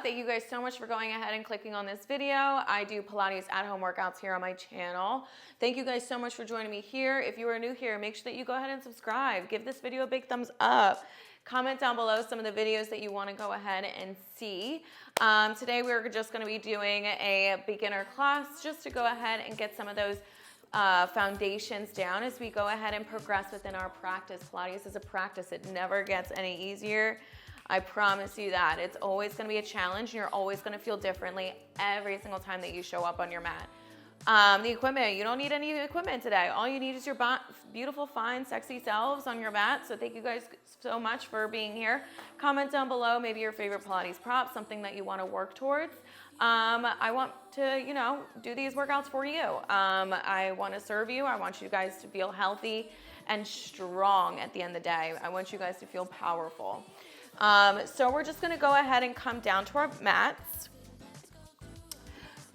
Alyssa. Thank you guys so much for going ahead and clicking on this video. I do Pilates at-home workouts here on my channel. Thank you guys so much for joining me here. If you are new here, make sure that you go ahead and subscribe. Give this video a big thumbs up. Comment down below some of the videos that you want to go ahead and see. Today we're just going to be doing a beginner class just to go ahead and get some of those foundations down as we go ahead and progress within our practice. Pilates is a practice. It never gets any easier. I promise you that. It's always going to be a challenge, and you're always going to feel differently every single time that you show up on your mat. The equipment, you don't need any equipment today. All you need is your beautiful, fine, sexy selves on your mat. So thank you guys so much for being here. Comment down below maybe your favorite Pilates prop, something that you want to work towards. I want to, do these workouts for you. I want to serve you. I want you guys to feel healthy and strong at the end of the day. I want you guys to feel powerful. So we're just going to go ahead and come down to our mats.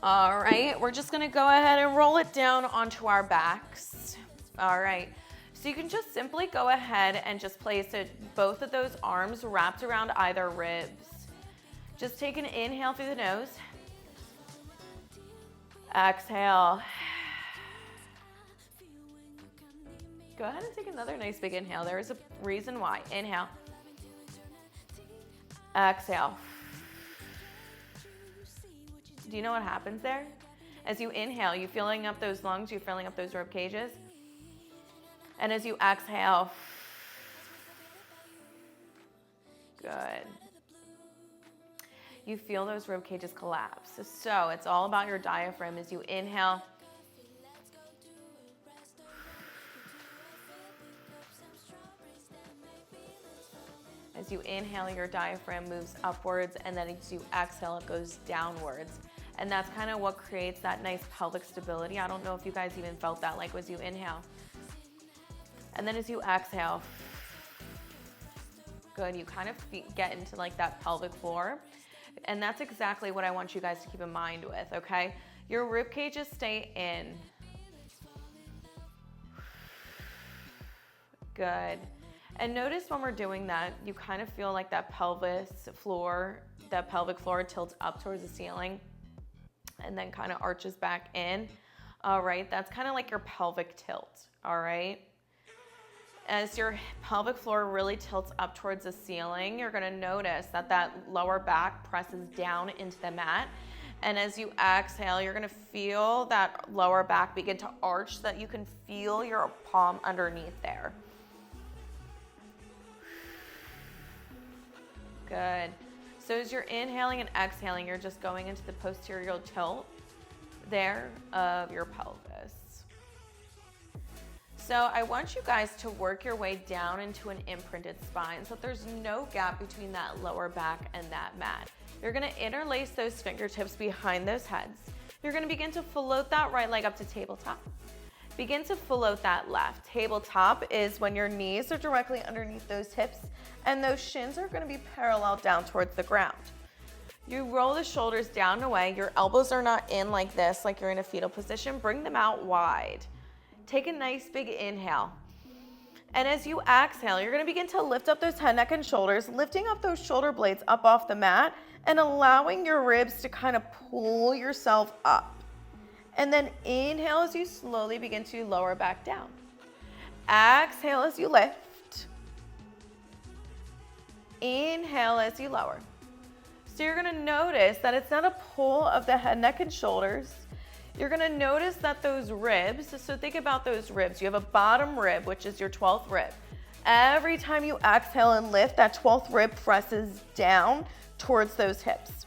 All right, we're just going to go ahead and roll it down onto our backs. All right, so you can just simply go ahead and just place both of those arms wrapped around either ribs. Just take an inhale through the nose. Exhale. Go ahead and take another nice big inhale. There is a reason why. Inhale. Exhale. Do you know what happens there? As you inhale, you're filling up those lungs, you're filling up those rib cages. And as you exhale, good. You feel those rib cages collapse. So it's all about your diaphragm as you inhale. As you inhale, your diaphragm moves upwards, and then as you exhale, it goes downwards. And that's kind of what creates that nice pelvic stability. I don't know if you guys even felt that, like as you inhale. And then as you exhale, good, you kind of get into like that pelvic floor. And that's exactly what I want you guys to keep in mind with, okay? Your rib cages stay in. Good. And notice when we're doing that, you kind of feel like that pelvic floor tilts up towards the ceiling and then kind of arches back in. All right, that's kind of like your pelvic tilt, all right? As your pelvic floor really tilts up towards the ceiling, you're gonna notice that that lower back presses down into the mat. And as you exhale, you're gonna feel that lower back begin to arch so that you can feel your palm underneath there. Good. So as you're inhaling and exhaling, you're just going into the posterior tilt there of your pelvis. So I want you guys to work your way down into an imprinted spine so there's no gap between that lower back and that mat. You're gonna interlace those fingertips behind those heads. You're gonna begin to float that right leg up to tabletop. Begin to float that left. Tabletop is when your knees are directly underneath those hips and those shins are gonna be parallel down towards the ground. You roll the shoulders down and away. Your elbows are not in like this, like you're in a fetal position. Bring them out wide. Take a nice big inhale. And as you exhale, you're gonna begin to lift up those head, neck, and shoulders, lifting up those shoulder blades up off the mat and allowing your ribs to kind of pull yourself up. And then inhale as you slowly begin to lower back down. Exhale as you lift. Inhale as you lower. So you're gonna notice that it's not a pull of the head, neck, and shoulders. You're gonna notice that those ribs, so think about those ribs. You have a bottom rib, which is your 12th rib. Every time you exhale and lift, that 12th rib presses down towards those hips.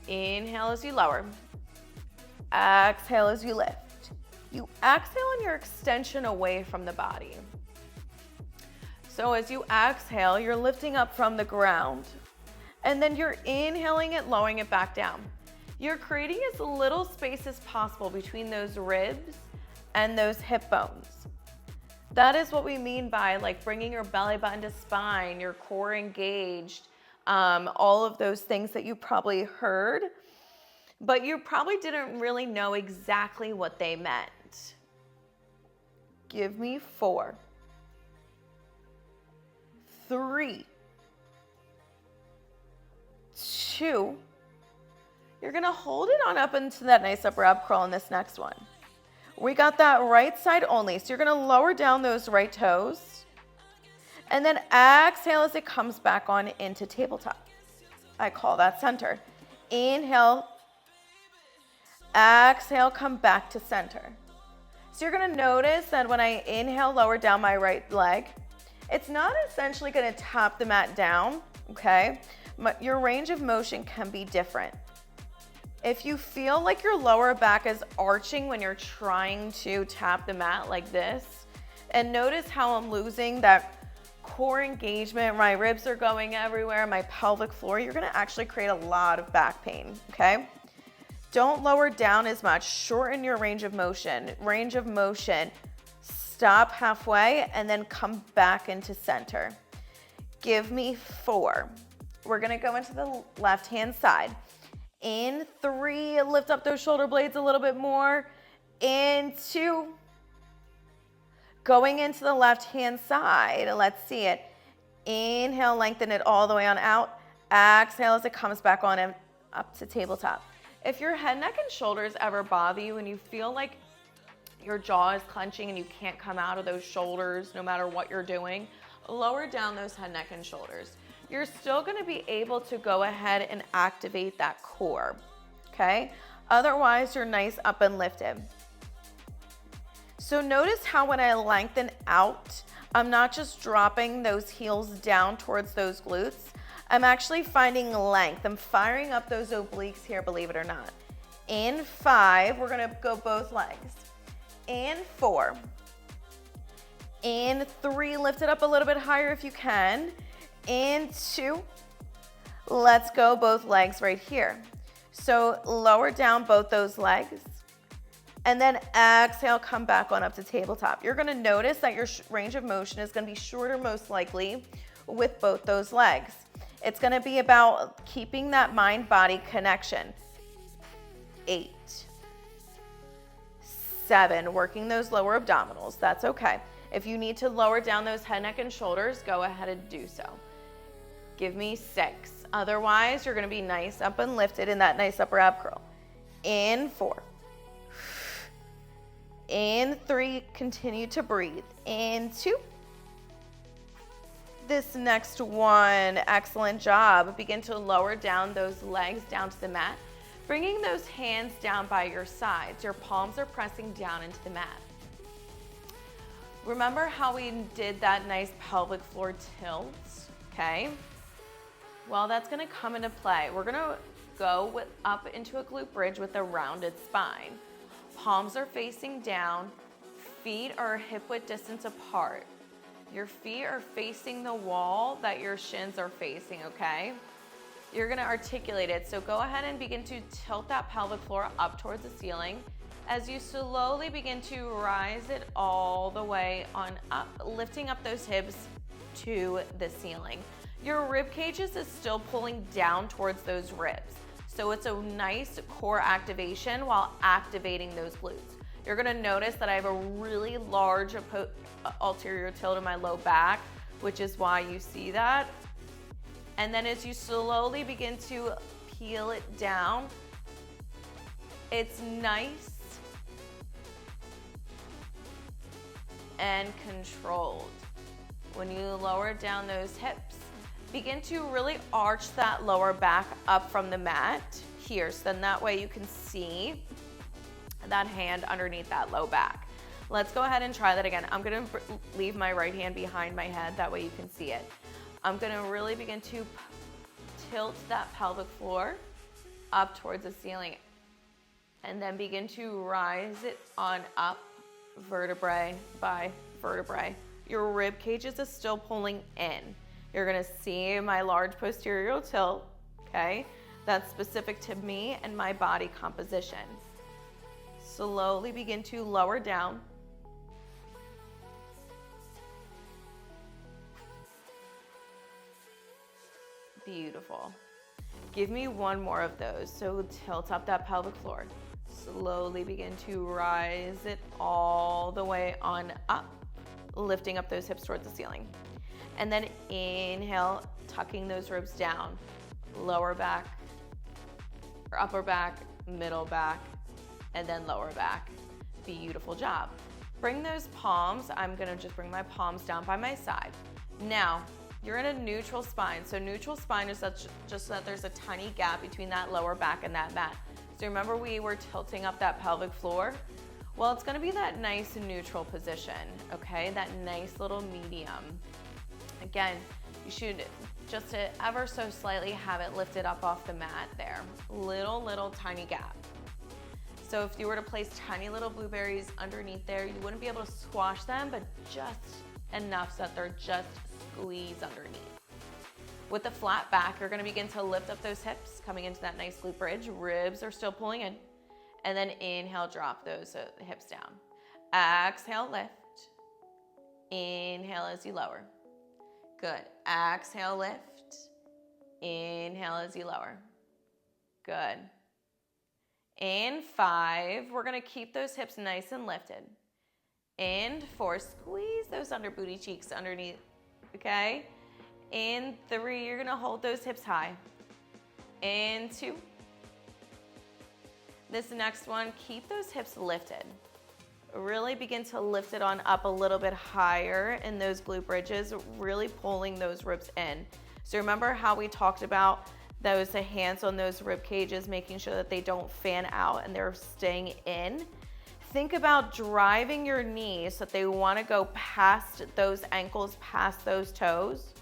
Inhale as you lower. Exhale as you lift. You exhale on your extension away from the body. So as you exhale, you're lifting up from the ground, and then you're inhaling it, lowering it back down. You're creating as little space as possible between those ribs and those hip bones. That is what we mean by like bringing your belly button to spine, your core engaged, all of those things that you probably heard, but you probably didn't really know exactly what they meant. Give me 4, 3, 2. You're gonna hold it on up into that nice upper ab curl in this next one. We got that right side only. So you're gonna lower down those right toes and then exhale as it comes back on into tabletop. I call that center. Inhale, exhale, come back to center. So you're gonna notice that when I inhale, lower down my right leg, it's not essentially gonna tap the mat down, okay? Your range of motion can be different. If you feel like your lower back is arching when you're trying to tap the mat like this, and notice how I'm losing that core engagement, my ribs are going everywhere, my pelvic floor, you're gonna actually create a lot of back pain, okay? Don't lower down as much, shorten your range of motion. Range of motion, stop halfway and then come back into center. Give me 4. We're gonna go into the left-hand side. In 3, lift up those shoulder blades a little bit more. In 2, going into the left-hand side. Let's see it. Inhale, lengthen it all the way on out. Exhale as it comes back on and up to tabletop. If your head, neck, and shoulders ever bother you and you feel like your jaw is clenching and you can't come out of those shoulders no matter what you're doing, lower down those head, neck, and shoulders. You're still gonna be able to go ahead and activate that core, okay? Otherwise, you're nice up and lifted. So notice how when I lengthen out, I'm not just dropping those heels down towards those glutes. I'm actually finding length. I'm firing up those obliques here, believe it or not. In 5, we're gonna go both legs. In 4. In 3, lift it up a little bit higher if you can. In 2, let's go both legs right here. So lower down both those legs and then exhale, come back on up to tabletop. You're gonna notice that your range of motion is gonna be shorter most likely with both those legs. It's gonna be about keeping that mind-body connection. 8, 7, working those lower abdominals, that's okay. If you need to lower down those head, neck, and shoulders, go ahead and do so. Give me 6. Otherwise, you're gonna be nice up and lifted in that nice upper ab curl. In 4. In 3, continue to breathe. In 2. This next one, excellent job. Begin to lower down those legs down to the mat, bringing those hands down by your sides. Your palms are pressing down into the mat. Remember how we did that nice pelvic floor tilt, okay? Well, that's gonna come into play. We're gonna go up into a glute bridge with a rounded spine. Palms are facing down, feet are hip width distance apart. Your feet are facing the wall that your shins are facing, okay? You're gonna articulate it, so go ahead and begin to tilt that pelvic floor up towards the ceiling as you slowly begin to rise it all the way on up, lifting up those hips to the ceiling. Your rib cages is still pulling down towards those ribs. So it's a nice core activation while activating those glutes. You're gonna notice that I have a really large ulterior tilt in my low back, which is why you see that. And then as you slowly begin to peel it down, it's nice and controlled. When you lower down those hips, begin to really arch that lower back up from the mat here, so then that way you can see that hand underneath that low back. Let's go ahead and try that again. I'm gonna leave my right hand behind my head, that way you can see it. I'm gonna really begin to tilt that pelvic floor up towards the ceiling and then begin to rise it on up vertebrae by vertebrae. Your rib cages is still pulling in. You're gonna see my large posterior tilt, okay? That's specific to me and my body composition. Slowly begin to lower down. Beautiful. Give me one more of those. So tilt up that pelvic floor. Slowly begin to rise it all the way on up, lifting up those hips towards the ceiling. And then inhale, tucking those ribs down. lower back, or upper back, middle back, and then lower back. Beautiful job. Bring those palms, I'm gonna just bring my palms down by my side. Now, you're in a neutral spine. So neutral spine is just that there's a tiny gap between that lower back and that mat. So remember we were tilting up that pelvic floor? Well, it's gonna be that nice neutral position, okay? That nice little medium. Again, you should just ever so slightly have it lifted up off the mat there. Little tiny gap. So if you were to place tiny little blueberries underneath there, you wouldn't be able to squash them, but just enough so that they're just squeezed underneath. With the flat back, you're gonna begin to lift up those hips, coming into that nice glute bridge. Ribs are still pulling in. And then inhale, drop those hips down. Exhale, lift. Inhale as you lower. Good. Exhale, lift. Inhale as you lower. Good. In 5, we're gonna keep those hips nice and lifted. In 4, squeeze those under booty cheeks underneath, okay? In 3, you're gonna hold those hips high. In 2. This next one, keep those hips lifted. Really begin to lift it on up a little bit higher in those glute bridges, really pulling those ribs in. So remember how we talked about those hands on those rib cages, making sure that they don't fan out and they're staying in. Think about driving your knees so that they want to go past those ankles, past those toes,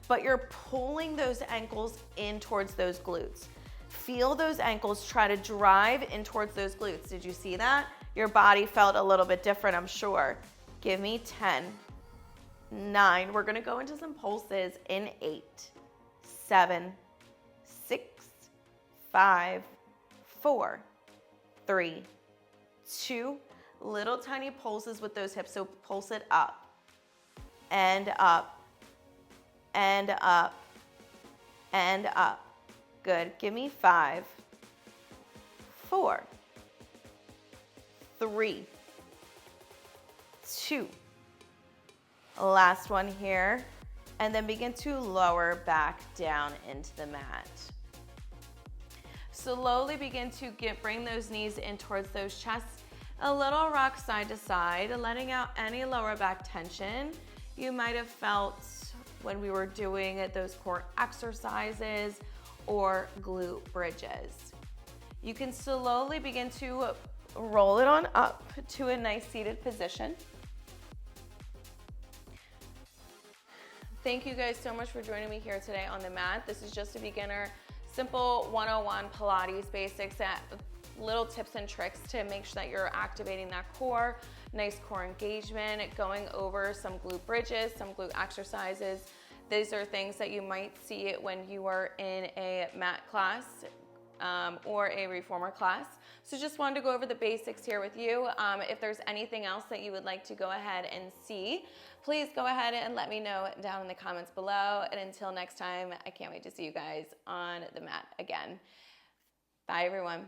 but you're pulling those ankles in towards those glutes. Feel those ankles try to drive in towards those glutes. Did you see that? Your body felt a little bit different, I'm sure. Give me 10, 9. We're gonna go into some pulses in 8, 7, 6, 5, 4, 3, 2. Little tiny pulses with those hips. So pulse it up and up and up and up. Good. Give me 5, 4, 3, 2. Last one here. And then begin to lower back down into the mat. Slowly begin to bring those knees in towards those chests. A little rock side to side, letting out any lower back tension you might have felt when we were doing those core exercises or glute bridges. You can slowly begin to roll it on up to a nice seated position. Thank you guys so much for joining me here today on the mat. This is just a beginner, simple 101 Pilates basics, little tips and tricks to make sure that you're activating that core, nice core engagement, going over some glute bridges, some glute exercises. These are things that you might see when you are in a mat class or a reformer class. So just wanted to go over the basics here with you. If there's anything else that you would like to go ahead and see, please go ahead and let me know down in the comments below. And until next time, I can't wait to see you guys on the mat again. Bye, everyone.